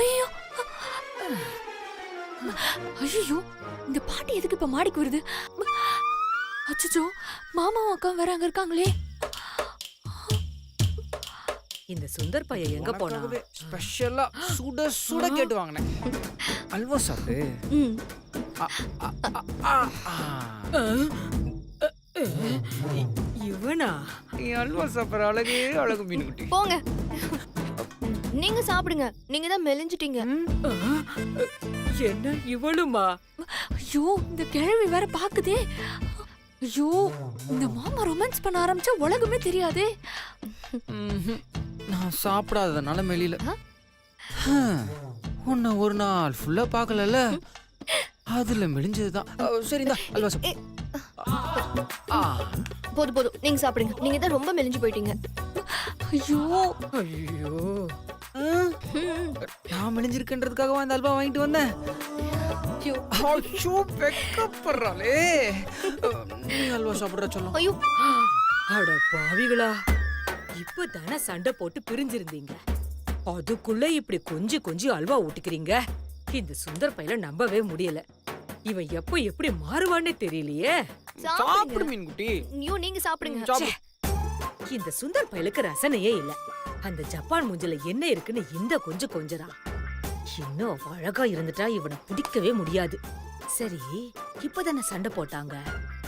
ஐயோ ஐயோ, இந்த பாட்டி எதுக்கு இப்ப மாடிக்கு வருது? அச்சச்சோ, மாமாவும் அக்கா வேற அங்க இருக்காங்களே. இந்த சுந்தர் பையன் எங்க போனா? ஸ்பெஷலா சுட சுட கேட்டு வாங்கினேன். அல்வா சாப்பிடு. இவனா? நீ அல்வா சாப்பிட்ற அழகே அழகு மீனுக்குட்டி. போங்க, நீங்க சாப்பிடுங்க. நீங்க தான் மெலிஞ்சிட்டீங்க. என்ன இவளுமா? ஐயோ, இந்த கிழவி வேற பாக்குதே. ஐயோ, இந்த மாமா ரொமான்ஸ் பண்ண ஆரம்பிச்சா உலகமே தெரியாதே. நான் சாப்பிடாததுனால மெலியில. உன்னை ஒரு நாள் ஃபுல்லா பார்க்கலல்ல, அதுல மெலிஞ்சதுதான். சரி, இந்த அல்வா சாப்பிடு. போதும் போதும், நீங்க சாப்பிடுங்க. நீங்க தான் ரொம்ப மெலிஞ்சு போயிட்டீங்க. ஐயோ ஐயோ, நான் மெலிஞ்சிருக்கன்றதுக்காக அந்த அல்வா வாங்கிட்டு வந்தேன். வெக்கப்படுறாளே. நீ அல்வா சாப்பிடுற சொல்லும். ஐயோ, அட பாவிகளா, இப்பதானே சண்டை போட்டு பிரிஞ்சிருந்தீங்க, அதுக்குள்ள இப்படி கொஞ்சி கொஞ்சி அல்வா ஊட்டிக்கிறீங்க. இந்த சுந்தர் பையல நம்பவே முடியல. இவன் எப்ப எப்படி மாறுவான்னு தெரியலையே. சாப்பிடு மீன்குட்டி. நீங்க சாப்பிடுங்க. இந்த சுந்தர் பயலுக்கு ரசனையே இல்ல. அந்த ஜப்பான் மூஞ்சில என்ன இருக்குன்னு இந்த கொஞ்சம் கொஞ்சரா. இன்னும் அழகா இருந்துட்டா இவனை பிடிக்கவே முடியாது. சரி, இப்பதானே சண்டை போட்டாங்க,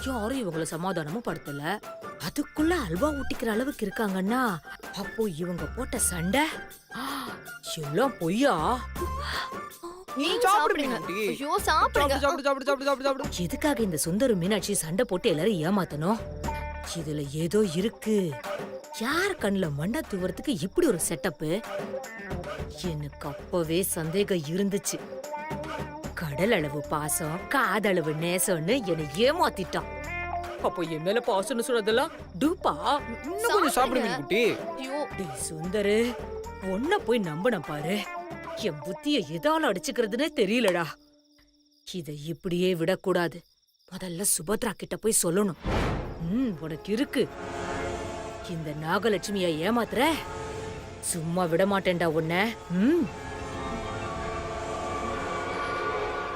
யாரும் இவங்கள சமாதானமும் படுத்தல. அதுக்குள்ள அல்வா ஊட்டிக்கிற அளவுக்கு இருக்காங்கன்னா அப்போ இவங்க போட்ட சண்டை எல்லாம் பொய்யா? நீங்க சாப்பிடுங்க. ஐயோ, சாப்பிடுங்க. சாப்பிடு சாப்பிடு சாப்பிடு சாப்பிடு சாப்பிடு. எதுக்காக இந்த சுந்தரும் மீனாட்சி சண்டை போட்டு எல்லாரும் ஏமாத்தணும்? இதுல ஏதோ இருக்கு. யார் கண்ணுல மண்ணை தூவறதுக்கு இப்படி ஒரு செட்டப்பு? எனக்கு அப்பவே சந்தேகம் இருந்துச்சு. கடல் அளவு பாசம், காதளவு நேசம்னு என்னை ஏமாத்திட்டான். அப்போ என் மேல பாசம்னு சொன்னதெல்லாம் டூப்பா? இன்னும் கொஞ்சம் சாப்பிடு மீன்குட்டி. ஐயோ, டேய் சுந்தரு, ஒன்ன போய் நம்பன பாரு. என் புத்திய எதால அடிச்சுக்கிறதுனே தெரியலடா. இத இப்படியே விடக்கூடாது. முதல்ல சுபத்ரா கிட்ட போய் சொல்லணும். உனக்கு இருக்கு. இந்த நாகலட்சுமிய ஏமாத்துற, சும்மா விட மாட்டேன்டா உன்ன.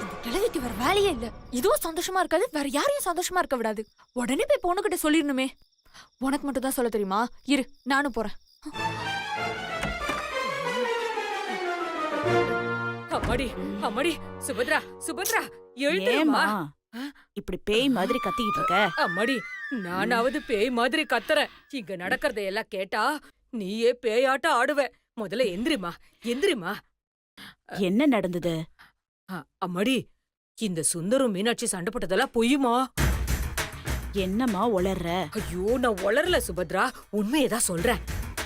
இந்த கிழவிக்கு வேற வேலையே இல்ல. இதுவும் சந்தோஷமா இருக்காது, வேற யாரையும் சந்தோஷமா இருக்க விடாது. உடனே போய் பொண்ணுகிட்ட சொல்லிடணுமே. உனக்கு மட்டும் தான் சொல்ல தெரியுமா? இரு, நானும் போறேன். அம்மாடி அம்மாடி, சுபத்ரா சுபத்ரா, எழுந்துமா. இப்படி பேய் மாதிரி கத்திக்கிட்டு இருக்க? அம்மாடி, நானாவது பேய் மாதிரி கத்துறேன். இங்க நடக்கிறதையெல்லாம் கேட்டா நீயே பேயாட்ட ஆடுவ. முதல்ல எந்திரிமா எந்திரிமா. என்ன நடந்தது? அம்மாடி, இந்த சுந்தரும் மீனாட்சி சண்டை போட்டதெல்லாம் பொய்யுமா? என்னம்மா உளர்ற? ஐயோ, நான் உளரல சுபத்ரா, உண்மையதான் சொல்றேன்.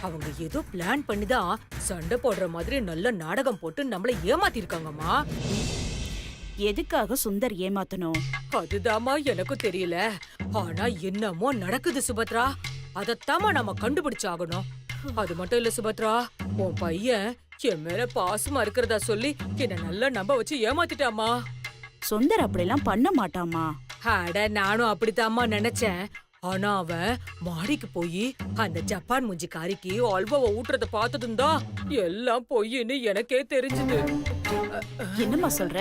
அவங்க ஏதோ பிளான் பண்ணிதான் சண்டை போடுற மாதிரி நல்ல நாடகம் போட்டு நம்மள ஏமாத்திருக்காங்கம்மா. எதுக்காக சுந்தர் ஏமாத்தணும்? அதுதாம்மா எனக்கும் தெரியல. ஆனா என்னமோ நடக்குது சுபத்ரா. அதத்தாமா நாம கண்டுபிடிச்சாகணும். அது மட்டும் இல்ல சுபத்ரா, உன் பையன் என் மேல பாசமா இருக்கிறதா சொல்லி என்ன நல்லா நம்ப வச்சு ஏமாத்திட்டாமா. சுந்தர் அப்படிலாம் பண்ண மாட்டாமா. அட, நானும் அப்படித்தாம்மா நினைச்சேன். ஆனா அவன் மாடிக்கு போய் அந்த ஜப்பான் மூஞ்சி காரிக்கு அல்வாவை ஊட்டுறத பார்த்ததும் தான் எல்லாம் பொய்ன்னு எனக்கே தெரிஞ்சது. என்னம்மா சொல்ற?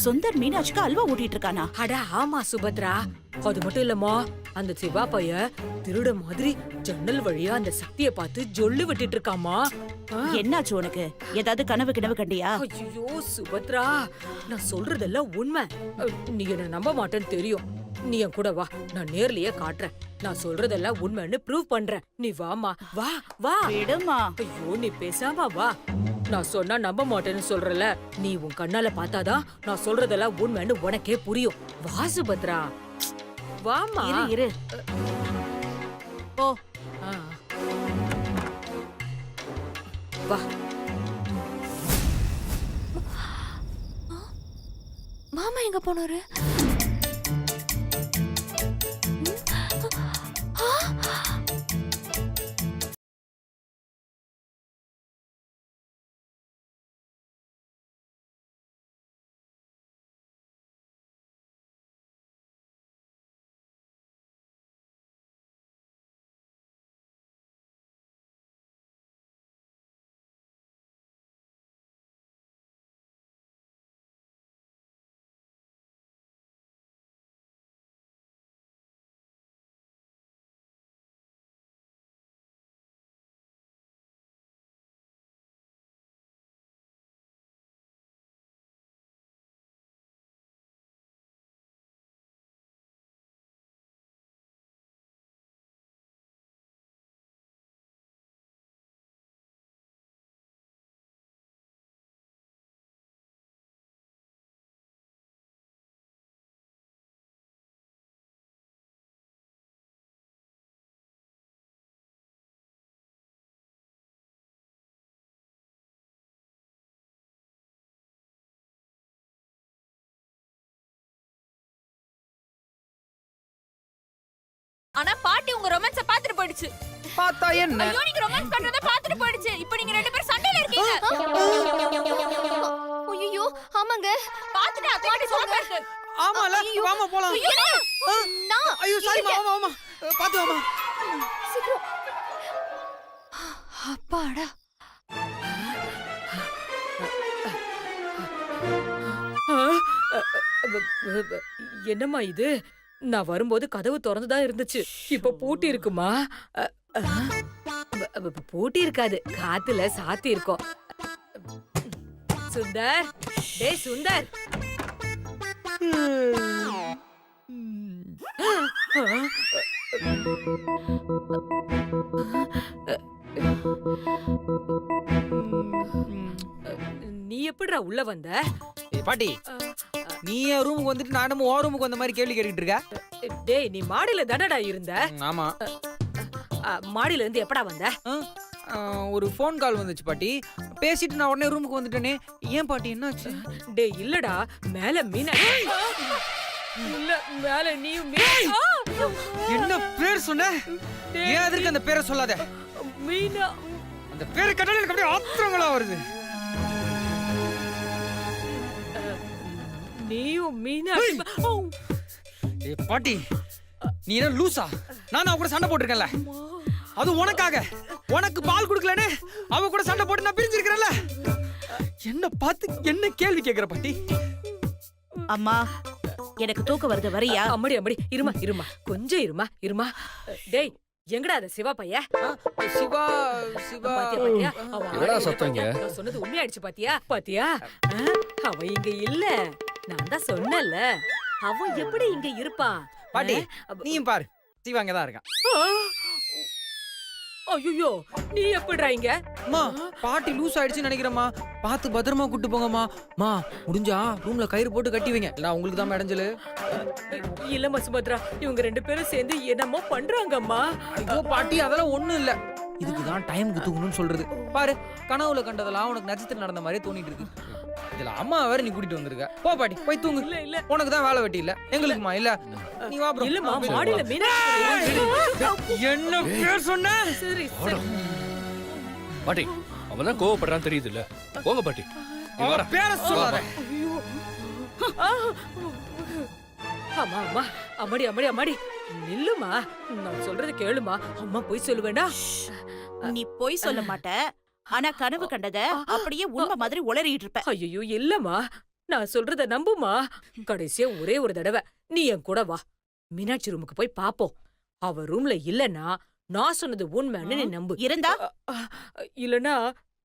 சுந்தர் மீனாட்சிக்கு அல்வா ஊட்டிட்டு இருக்கானா? அட ஆமா சுபத்ரா, அது மட்டும் இல்லம்மா, அந்த சிவா பைய திருட மாதிரி ஜன்னல் வழியா அந்த சக்தியை பார்த்து ஜொல்லு விட்டுட்டு இருக்காமா. என்னாச்சு உனக்கு? ஏதாவது கனவு கிணவு கண்டியா? ஐயோ சுபத்ரா, நான் சொல்றதெல்லாம் உண்மை. நீ என்ன நம்ப மாட்டேன்னு தெரியும். நீ என் கூட வா, நான் நேர்லயே காட்டுறேன். நான் சொல்றதெல்லாம் உண்மைன்னு ப்ரூவ் பண்றேன். நீ வாமா, வா வா. விடுமா. ஐயோ, நீ பேசாம வா. நான் சொன்னா நம்ப மாட்டேன்னு சொல்றல, நீ உன் கண்ணால பார்த்தாதான் நான் சொல்றதெல்லாம் உண்மைன்னு உனக்கே புரியும். வா சுபத்ரா, வாமா. இரு போ. வா. மாமா எங்க போனாரு? உங்க ரொமான்ஸ பாத்துட்டு போயிடுச்சு. பார்த்தா என்ன? ஐயோ நீங்க ரொமான்ஸ் பண்றத பாத்துட்டு போயிடுச்சு. இப்போ நீங்க ரெண்டு பேரும் சண்டையில இருக்கீங்க. ஐயோ ஆமாங்க பாத்துட்டு அக்காடி சொல்றாரு. ஆமால, வாமா போலாம். ஐயோ சாரிமா, வாமா பாத்து வாமா. சீக்கிரம் அப்பாடா. என்னம்மா இது? நான் வரும்போது கதவு திறந்துதான் இருந்துச்சு. இப்ப பூட்டி இருக்குமா? பூட்டி இருக்காது, காத்துல சாத்தி இருக்கோம். சுந்தர், டேய் சுந்தர். நீ எப்படிடா உள்ள வந்த? ஏய் பாட்டி, நீ என் ரூமுக்கு வந்துட்டு நானும் உன் ரூமுக்கு வந்த மாதிரி கேள்வி கேட்டுட்டு இருக்க. டேய் நீ மாடியில தானடா இருந்த? ஆமா. மாடியில இருந்து எப்படா வந்த? ஒரு ஃபோன் கால் வந்துச்சு பாட்டி, பேசிட்டு நான் உடனே ரூமுக்கு வந்துட்டேனே. ஏன் பாட்டி என்னாச்சு? டேய் இல்லடா, மேல மீனா இல்ல, மேல நீயும் என்ன பேர் சொன்ன? ஏன் அதற்கு அந்த பேரை சொல்லாத. மீனா. அந்த பேரை கேட்டாலே எனக்கு அப்படியே ஆத்திரங்களா வருது. நீயும் மீனா. ஏய் பாட்டி, நீ என்ன லூசா? நான் அவ கூட சண்டை போட்டிருக்கேன்ல, அது உனக்காக. உனக்கு பால் குடுக்கலன்னு அவ கூட சண்டை போட்டு நான் பிரிஞ்சிருக்கிறேன்ல. என்ன பார்த்து என்ன கேள்வி கேக்குற பாட்டி? அம்மா எனக்கு தூக்கம் வருது, வரியா? அம்மடி அம்மடி, இருமா இருமா, கொஞ்சம் இருமா இருமா. டேய் எங்கடா அது சிவா பையா? சிவா சிவா பாத்தியா? அவன் என்னடா ஆளே சத்தங்க? இல்ல. நான் சொன்னது உண்மையாயிடுச்சு பாத்தியா? பாத்தியா? அவன் இங்க இல்ல. நான் தான் சொன்னல, அவன் எப்படி இங்க இருப்பான்? பாட்டி, நீயும் பாரு, சிவா அங்கதான் இருக்கான். ஐயோ, நீ எப்படிடா இங்க? அம்மா, பாட்டி லூஸ் ஆயிடுச்சுன்னு நினைக்கிறேம்மா. பார்த்து பத்திரமா கூட்டு போங்கம்மா. மா, முடிஞ்சா ரூம்ல கயிறு போட்டு கட்டி வைங்க. இல்ல உங்களுக்கு தான் இடைஞ்சலு. இல்லம்மா சுபத்ரா, இவங்க ரெண்டு பேரும் சேர்ந்து என்னமோ பண்றாங்கம்மா. ஐயோ பாட்டி, அதெல்லாம் ஒண்ணும் இல்ல. இதுக்கு தான் டைம் குத்துக்கணும்னு சொல்றது. பாரு, கனவுல கண்டதெல்லாம் உனக்கு நட்சத்திரம் நடந்த மாதிரி தோணிட்டு இருக்கு. இதுல அம்மா வேற நீ கூட்டிட்டு வந்திருக்க. போ பாட்டி, போய் தூங்கு. இல்ல இல்ல உனக்கு தான் வேலை வெட்டி இல்ல, எங்களுக்குமா இல்ல. நீ வா bro. இல்லம்மா, மாடியில மீனா. என்ன பேர் சொன்ன? சரி சரி. பாட்டி, அவன் தான் கோவப்படுறான்னு தெரியுது இல்ல. போங்க பாட்டி. நீ வாடா. அவன் பேரை சொல்லாத. ஐயோ. அம்மா அம்மா, அம்மாடி அம்மாடி அம்மாடி, நில்லுமா. நான் சொல்றது கேளுமா. அம்மா போய் சொல்லுவேண்டா. நீ பொய் சொல்ல மாட்ட, ஆனா கனவு கண்டத அப்படியே உண்மை மாதிரி உளறிட்டு இருப்ப. ஐயோ இல்லம்மா, நான் சொல்றத நம்புமா. கடைசியா ஒரே ஒரு தடவை நீ என் கூட வா, மீனாட்சி ரூமுக்கு போய் பாப்போம். அவ ரூம்ல இல்லன்னா நான் சொன்னது உண்மைன்னு நீ நம்பு. இருந்தா இல்லனா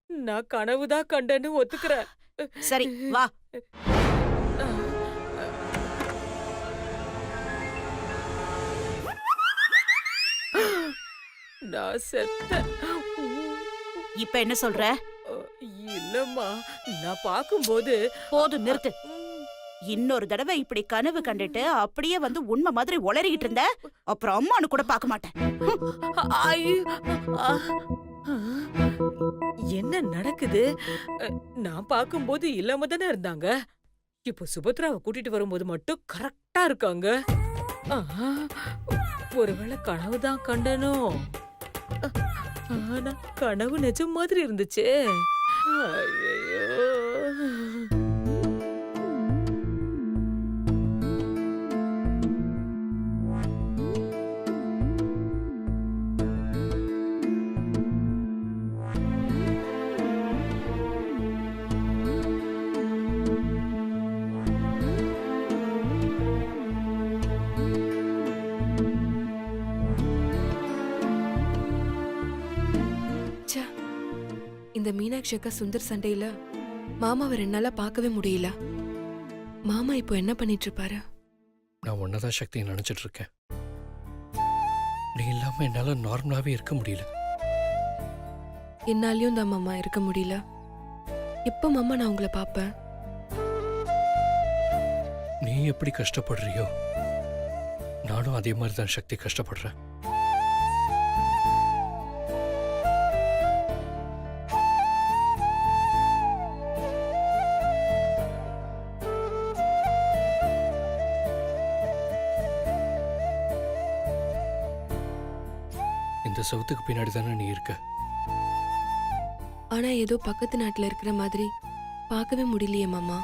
நான் கனவுதான் கண்டேன்னு ஒத்துக்கிறேன். சரி வா. நான் செத்தேன். இப்ப என்ன சொல்ற? இல்லம்மா, நான் பாக்கும்போது போதும், நிறுத்து. இன்னொரு தடவை இப்படி கனவு கண்டுட்டு அப்படியே வந்து உண்மை மாதிரி உளறிட்டு இருந்த, அப்புறம் அம்மானு கூட பார்க்க மாட்டேன். என்ன நடக்குது? நான் பாக்கும்போது இல்லாம தானே இருந்தாங்க. இப்போ சுபத்ராவை கூட்டிட்டு வரும்போது மட்டும் கரெக்டா இருக்காங்க. ஒருவேளை கனவுதான் கண்டனோ? ஆனா கனவு நிஜம் மாதிரி இருந்துச்சு. ஐயோ. இந்த மீனாட்சி அக்கா சுந்தர் சண்டையில மாமாவை 2 நாளா பார்க்கவே முடியல. மாமா இப்போ என்ன பண்ணிட்டு இருப்பாரு? நான் ஒன்னதான் சக்தியை நினைச்சிட்டு இருக்கேன். நீ இல்லாம என்னால நார்மலாவே இருக்க முடியல. என்னாலையும் தான் மாமா இருக்க முடியல. எப்ப மாமா நான் உங்களை பார்ப்பேன்? நீ எப்படி கஷ்டப்படுறியோ நானும் அதே மாதிரி தான் சக்தி கஷ்டப்படுறேன். செவத்துக்கு பின்னாடி தானே நீ இருக்க. ஆனா ஏதோ பக்கத்து நாட்டுல இருக்கிற மாதிரி பார்க்கவே முடியலையே மாமா.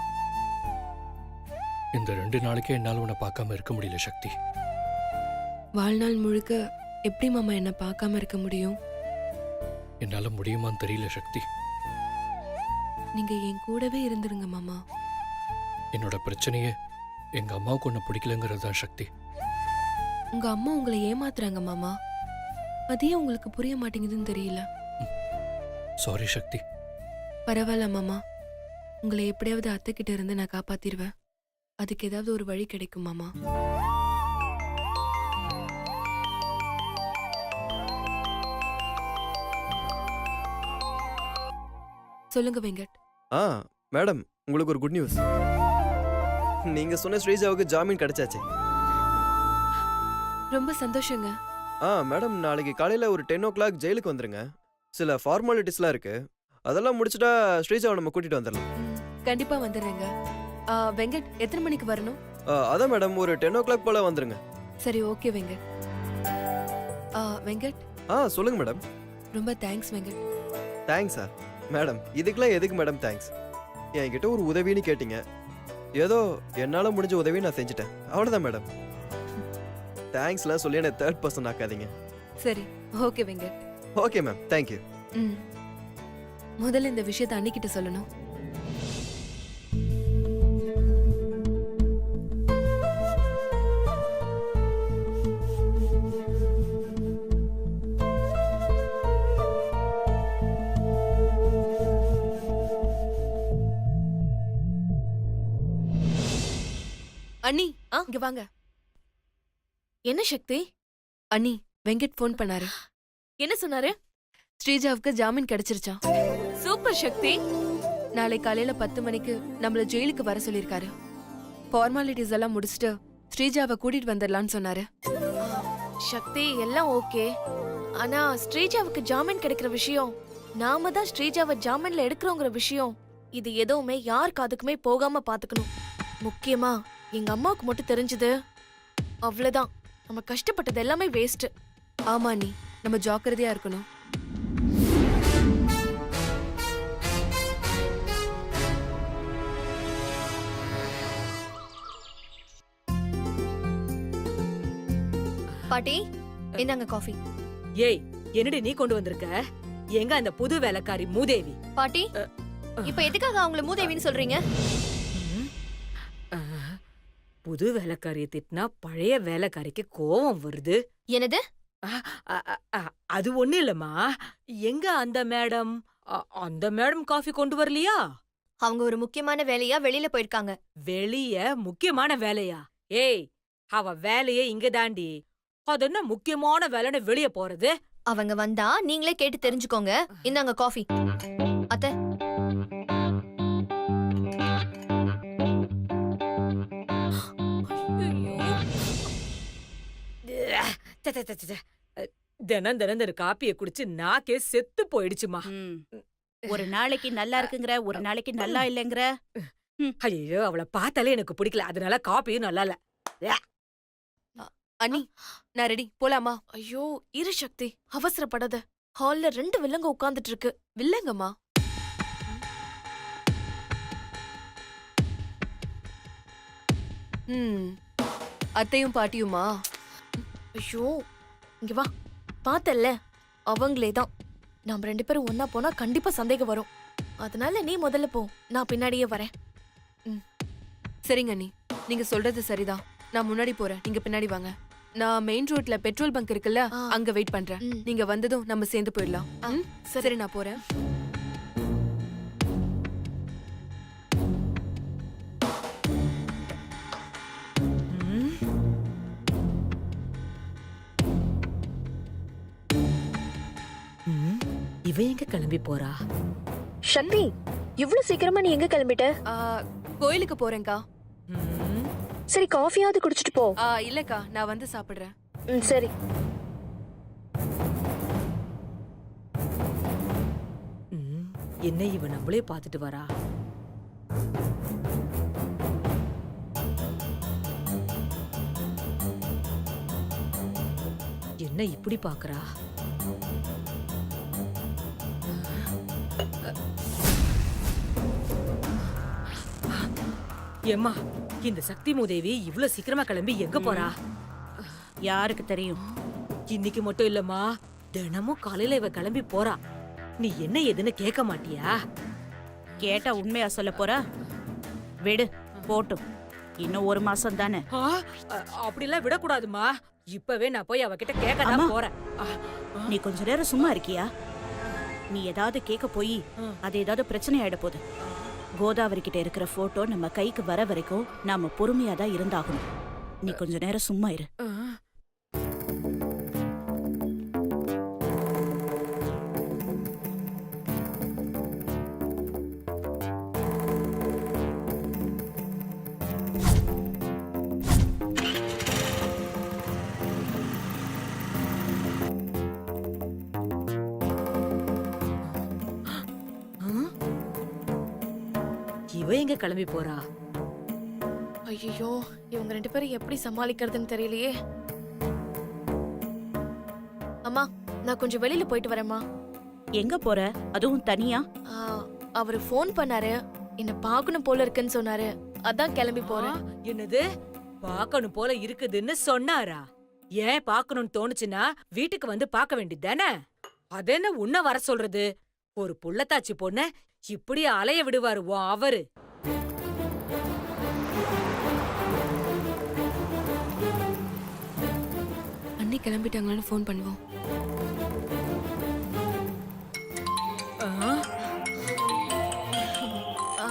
இந்த 2 நாளைக்கே என்னால் உன்னை பார்க்காம இருக்க முடியல சக்தி. வாழ்நாள் முழுக்க எப்படி மாமா என்ன பார்க்காம இருக்க முடியும்? என்னால முடியுமான்னு தெரியல சக்தி. நீங்க என் கூடவே இருந்துருங்க மாமா. என்னோட பிரச்சனையே எங்க அம்மாவுக்கு உன்னை பிடிக்கலங்கிறது தான் சக்தி. உங்க அம்மா உங்களை ஏமாத்துறாங்க மாமா. அதே உங்களுக்கு புரிய மாட்டேங்குதுன்னு தெரியல. சாரி சக்தி. பரவாயில்ல மாமா, உங்களை எப்படியாவது அத்தை கிட்ட இருந்து நான் காப்பாத்திடுவேன். அதுக்கு ஏதாவது ஒரு வழி கிடைக்கும் மாமா. சொல்லுங்க வெங்கட். மேடம், உங்களுக்கு ஒரு குட் நியூஸ். நீங்க சொன்ன ஸ்ரீஜாவுக்கு ஜாமீன் கிடைச்சாச்சு. ரொம்ப சந்தோஷங்க. மேடம், நாளைக்கு காலையில ஒரு 10 o'clock ஜெயிலுக்கு வந்துருங்க. சில ஃபார்மாலிட்டிஸ்லாம் இருக்கு. அதெல்லாம் முடிச்சுட்டா ஸ்ரீஜாவை நம்ம கூட்டிட்டு வந்துடலாம். கண்டிப்பா வந்துடுறேங்க. வெங்கட், எத்தனை மணிக்கு வரணும்? அதான் மேடம், ஒரு 10 o'clock போல வந்துருங்க. சரி, ஓகே வெங்கட். வெங்கட். சொல்லுங்க மேடம். ரொம்ப தேங்க்ஸ் வெங்கட். தேங்க்ஸா மேடம்? இதுக்கெல்லாம் எதுக்கு மேடம் தேங்க்ஸ்? என்கிட்ட ஒரு உதவின்னு கேட்டீங்க. ஏதோ என்னால முடிஞ்ச உதவி நான் செஞ்சுட்டேன், அவ்வளவுதான் மேடம். தேங்க்ஸ்லாம் சொல்லி என்ன தேர்ட் பர்சன் ஆக்காதீங்க. சரி, okay Venkat. Okay ma'am, thank you. முதல்ல இந்த விஷயத்தை அன்னிக்கிட்ட சொல்லணும். அண்ணி, இங்க வாங்க. என்ன சக்தி? அண்ணி, வெங்கட் ஃபோன் பண்ணாரு. என்ன சொன்னாரு? ஸ்ரீஜாவுக்கு ஜாமீன் கிடைச்சிருச்சாம். சூப்பர் சக்தி. நாளை காலையில 10 மணிக்கு நம்மள ஜெயிலுக்கு வர சொல்லிருக்காரு. ஃபார்மாலிட்டிஸ் எல்லாம் முடிச்சுட்டு ஸ்ரீஜாவை கூட்டிட்டு வந்துடலாம்னு சொன்னாரு. சக்தி, எல்லாம் ஓகே. ஆனா ஸ்ரீஜாவுக்கு ஜாமீன் கிடைக்கிற விஷயம், நாம தான் ஸ்ரீஜாவை ஜாமீன்ல எடுக்கிறோங்கிற விஷயம், இது எதுவுமே யார் காதுக்குமே போகாம பாத்துக்கணும். முக்கியமா எங்க அம்மாவுக்கு மட்டும் தெரிஞ்சது அவ்வளவுதான், நம்ம கஷ்டப்பட்டது எல்லாமே வேஸ்ட். ஆமா நீ, நம்ம ஜாக்கிரதையா இருக்கணும். பாட்டி, இந்தாங்க காஃபி. ஏய், என்னடி நீ கொண்டு வந்திருக்க? எங்க அந்த புது வேலைக்காரி மூதேவி? பாட்டி, இப்ப எதுக்காக அவங்கள மூதேவின்னு சொல்றீங்க? புது வேலைக்காரியை திட்டினா பழைய வேலைக்காரிக்கு கோவம் வருது. என்னது? அது ஒண்ணு இல்லம்மா. எங்க அந்த மேடம்? அந்த மேடம் காஃபி கொண்டு வரலையா? அவங்க ஒரு முக்கியமான வேலையா வெளியில போயிருக்காங்க. வெளிய முக்கியமான வேலையா? ஏய், அவ வேலையே இங்க தாண்டி. அது என்ன முக்கியமான வேலைன்னு வெளிய போறது? அவங்க வந்தா நீங்களே கேட்டு தெரிஞ்சுக்கோங்க. இந்தாங்க காஃபி. அத்தை, தினம் தினம் இந்த காப்பியை குடிச்சு நாக்கே செத்து போயிடுச்சுமா. ஒரு நாளைக்கு நல்லா இருக்குங்கிற, ஒரு நாளைக்கு நல்லா இல்லைங்கிற. ஐயோ, அவளை பார்த்தாலே எனக்கு பிடிக்கல. அதனால காப்பியும் நல்லா இல்ல. அண்ணி, நான் ரெடி, போலாமா? ஐயோ இரு சக்தி, அவசரப்படாத. ஹால்ல 2 வில்லங்க உட்கார்ந்துட்டு இருக்கு. வில்லங்கம்மா? அத்தையும் பாட்டியுமா? ஐயோ, இங்க வா. பார்த்தல்ல, அவங்களே தான். நாம 2 பேரும் ஒன்னா போனா கண்டிப்பா சந்தேகம் வரும். அதனால நீ முதல்ல போ, நான் பின்னாடியே வரேன். சரிங்க அண்ணி, நீங்க சொல்றது சரிதான். நான் முன்னாடி போறேன், நீங்க பின்னாடி வாங்க. நான் மெயின் ரோட்ல பெட்ரோல் பங்க் இருக்குல்ல, அங்க வெயிட் பண்றேன். நீங்க வந்ததும் நம்ம சேர்ந்து போயிடலாம். சரி, நான் போறேன். இவ எங்க கிளம்பி போறா? சக்தி, இவ்ளோ சீக்கிரமா நீ எங்க கிளம்பிட்ட? கோயிலுக்கு போறேன்க்கா. சரி, காஃபியாவது குடிச்சிட்டு போ. இல்லக்கா, நான் வந்து சாப்பிடுறேன். சரி. என்ன இவ நம்மளே பாத்துட்டு வரா? என்ன இப்படி பாக்குறா? ஏம்மா இந்த சக்தி மூதேவி இவ்ளோ சீக்கிரமா கிளம்பி எங்க போறா? யாருக்கு தெரியும்? இன்னைக்கு மட்டும் இல்லம்மா, தினமும் காலையில இவ கிளம்பி போறா. நீ என்ன ஏதுன்னு கேட்க மாட்டியா? கேட்டா உண்மையா சொல்ல போறா? விடு போட்டும், இன்னும் 1 மாசம் தானே. அப்படிலாம் விடக்கூடாதுமா. இப்பவே நான் போய் அவகிட்ட கேட்க அம்மா. தான் போறேன். நீ கொஞ்ச நேரம் சும்மா இருக்கியா? நீ ஏதாவது கேட்க போய் அது ஏதாவது பிரச்சனை ஆயிட போகுது. கோதாவரி கிட்ட இருக்கிற போட்டோ நம்ம கைக்கு வர வரைக்கும் நாம பொறுமையா தான் இருந்தாகணும். நீ கொஞ்ச நேரம் சும்மா இரு. இவ எங்க கிளம்பி போறா? ஐயோ, இவங்க 2 பேரும் எப்படி சமாளிக்கிறதுன்னு தெரியலையே. அம்மா, நான் கொஞ்சம் வெளியில போயிட்டு வரேம்மா. எங்க போற? அதுவும் தனியா? ஆ, அவரு ஃபோன் பண்ணாரு, என்ன பார்க்கணும் போல இருக்குன்னு சொன்னாரு. அதான் கிளம்பி போறேன். என்னது பார்க்கணும் போல இருக்குதுன்னு சொன்னாரா? ஏன் பார்க்கணும்னு தோணுச்சுன்னா வீட்டுக்கு வந்து பார்க்க வேண்டியதுதானே? அதென்ன உன்ன வர சொல்றது? ஒரு புள்ளத்தாச்சி பொண்ண இப்படி அலைய விடுவாரு உன் அவரு? அண்ணி கிளம்பிட்டாங்களான்னு ஃபோன் பண்ணுவோம்.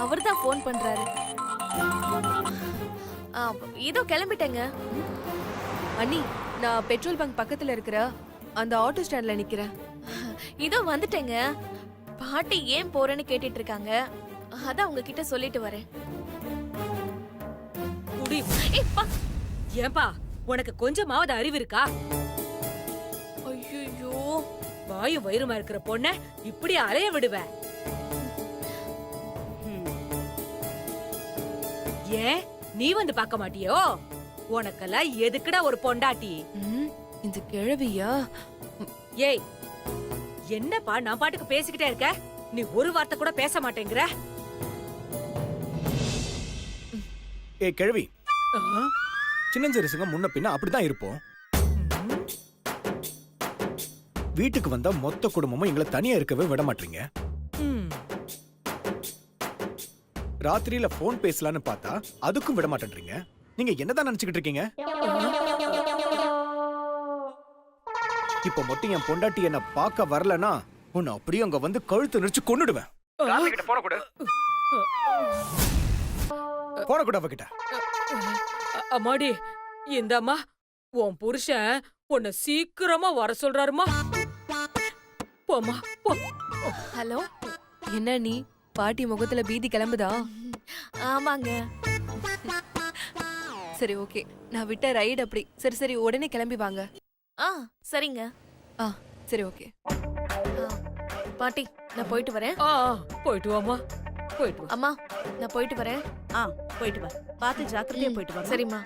அவர்தான் ஃபோன் பண்றாரு. ஆ, இதோ கிளம்பிட்டேங்க. அண்ணி, நான் பெட்ரோல் பங்க் பக்கத்துல இருக்கிற அந்த ஆட்டோ ஸ்டாண்ட்ல நிக்கிறேன். இதோ வந்துட்டேங்க. பாட்டி ஏன் போறேன்னு கேட்டுட்டு இருக்காங்க. அதான் உங்ககிட்ட சொல்லிட்டு வரேன். குடி. ஏய், பா. ஏன்பா உனக்கு கொஞ்சமாவது அறிவு இருக்கா? ஐயோ, வாயு வயிறுமா இருக்கிற பொண்ண இப்படி அலைய விடுவ? ஏன் நீ வந்து பார்க்க மாட்டியோ? உனக்கெல்லாம் எதுக்குடா ஒரு பொண்டாட்டி? இந்த கிழவியா? ஏய், என்னப்பா நான் பாட்டுக்கு பேசிக்கிட்டே இருக்க, நீ ஒரு வார்த்தை கூட பேச மாட்டேங்கிற? ஏய் கிழவி, சின்னஞ்சிறுசுங்க முன்ன பின்ன அப்படிதான் இருப்போம். வீட்டுக்கு வந்தா மொத்த குடும்பமும் எங்களை தனியா இருக்கவே விட மாட்டீங்க. ராத்திரியில போன் பேசலான்னு பார்த்தா அதுக்கும் விட மாட்டேன்றீங்க. நீங்க என்னதான் நினைச்சுக்கிட்டு இருக்கீங்க? இப்ப மட்டும் என் பொண்டாட்டி என்ன பார்க்க வரலனா உன்னை அப்படியே அங்க வந்து கழுத்து நெரிச்சு கொன்னுடுவேன். போன கூட அவகிட்ட. அம்மாடி, இந்தம்மா உன் புருஷன் உன்னை சீக்கிரமா வர சொல்றாருமா. போமா போ. ஹலோ. என்ன நீ பாட்டி முகத்துல பீதி கிளம்புதா? ஆமாங்க. சரி ஓகே, நான் விட்ட ரைடு அப்படி. சரி சரி, உடனே கிளம்பி வாங்க. ஆ, சரிங்க. ஆ சரி ஓகே. பாட்டி, நான் போயிட்டு வரேன். போயிட்டு வாமா, போயிட்டு வா. அம்மா, நான் போயிட்டு வரேன். ஆ, போயிட்டு வா. பார்த்து ஜாக்கிரதையா போயிட்டு வா. சரிம்மா.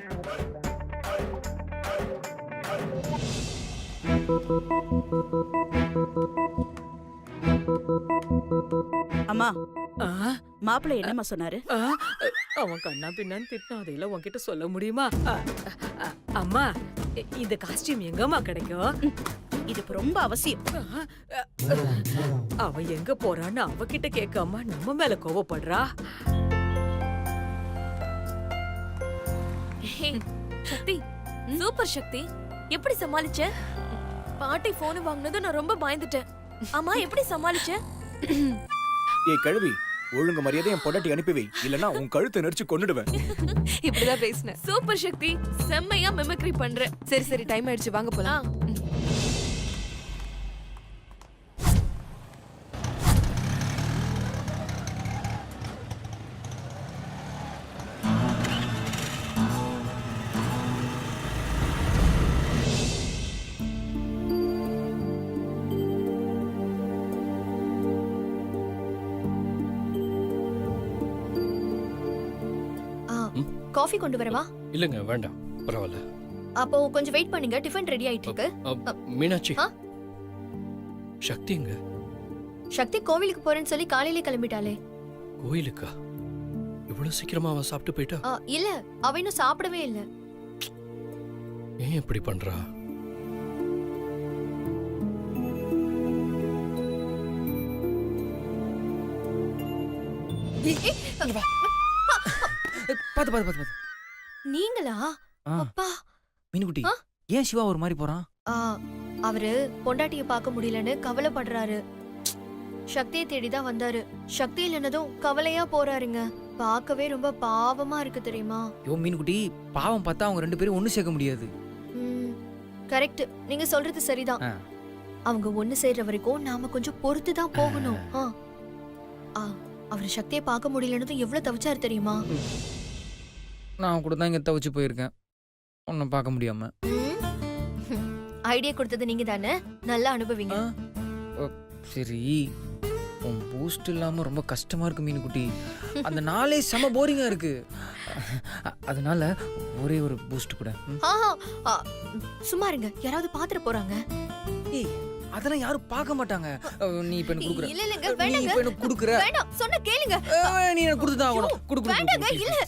அம்மா, ஆ, மாப்பிள்ளை என்னம்மா சொன்னாரு? ஆ, அவன் கண்ணா பின்னான்னு திட்டினா அதையெல்லாம் உன்கிட்ட சொல்ல முடியுமா? அம்மா, இந்த காஸ்டியூம் எங்கம்மா கிடைக்கும்? இது இப்ப ரொம்ப அவசியம். அவ எங்க போறான்னு அவகிட்ட கேட்காம நம்ம மேல கோவப்படுறா. ஹே, சக்தி, சூப்பர் சக்தி. எப்படி சமாளிச்ச? பாட்டி போன் வாங்குனதும் நான் ரொம்ப பயந்துட்டேன். அம்மா, எப்படி சமாளிச்ச? ஏய் கிழவி, ஒழுங்கு மரியாதை என் பொண்டாட்டி அனுப்பி வை, இல்லனா உன் கழுத்தை நெரிச்சு கொன்னுடுவேன். இப்படிதான் பேசினேன். சூப்பர் சக்தி, செம்மையா மிமிக்ரி பண்ற. சரி சரி, டைம் ஆயிடுச்சு, வாங்க போலாம். காஃபி கொண்டு வரவா? இல்லைங்க வேண்டாம், பரவாயில்ல. அப்போ கொஞ்சம் வெயிட் பண்ணுங்க, டிஃபன் ரெடி ஆயிட்டு இருக்கு. மீனாட்சி, ஆ? சக்திங்க சக்தி கோவிலுக்கு போறேன்னு சொல்லி காலையிலே கிளம்பிட்டாளே. கோயிலுக்கா? இவ்வளவு சீக்கிரமா அவ சாப்பிட்டு போயிட்டா? இல்ல, அவ இன்னும் சாப்பிடவே இல்ல. ஏன் இப்படி பண்றா? பாத்து பாத்து பாத்து பாத்து. நீங்களா? ஆ. அப்பா. மீனுக்குட்டி ஆ? ஏன் சிவா ஒரு மாதிரி போறான்? அவரு பொண்டாட்டிய பார்க்க முடியலன்னு கவலைப்படுறாரு. சக்தியை தேடிதான் வந்தாரு. சக்தி இல்லைன்னதும் கவலையா போறாருங்க. பார்க்கவே ரொம்ப பாவமா இருக்கு தெரியுமா? யோ மீனுக்குட்டி, பாவம் பார்த்தா அவங்க 2 பேரும் ஒண்ணு சேர்க்க முடியாது. கரெக்ட், நீங்க சொல்றது சரிதான். ஆ. அவங்க ஒண்ணு சேர்ற வரைக்கும் நாம கொஞ்சம் பொறுத்து தான் போகணும். அவர் சக்தியை பார்க்க முடியலன்னதும் எவ்வளவு தவிச்சாரு தெரியுமா? நான் கூட தான் இங்க தவிச்சு போயிருக்கேன், உன்னை பார்க்க முடியாம. ஐடியா கொடுத்தது நீங்க தானே, நல்லா அனுபவிங்க. சரி, உன் பூஸ்ட் இல்லாம ரொம்ப கஷ்டமா இருக்கு மீனுக்குட்டி. அந்த நாளே செம போரிங்கா இருக்கு. அதனால ஒரே ஒரு பூஸ்ட் கூட. சும்மா இருங்க, யாராவது பாத்துட்டு போறாங்க. ஏய், அதெல்லாம் யாரும் பார்க்க மாட்டாங்க. நீ இப்ப எனக்கு குடுக்குற. இல்ல இல்லங்க, நீ வேண்டாங்க. இப்ப எனக்கு குடுக்குற. வேண்டாம், சொன்னா கேளுங்க. நீ எனக்கு கொடுத்து தான் ஆகணும். குடு குடு வேண்டாங்க, இல்ல.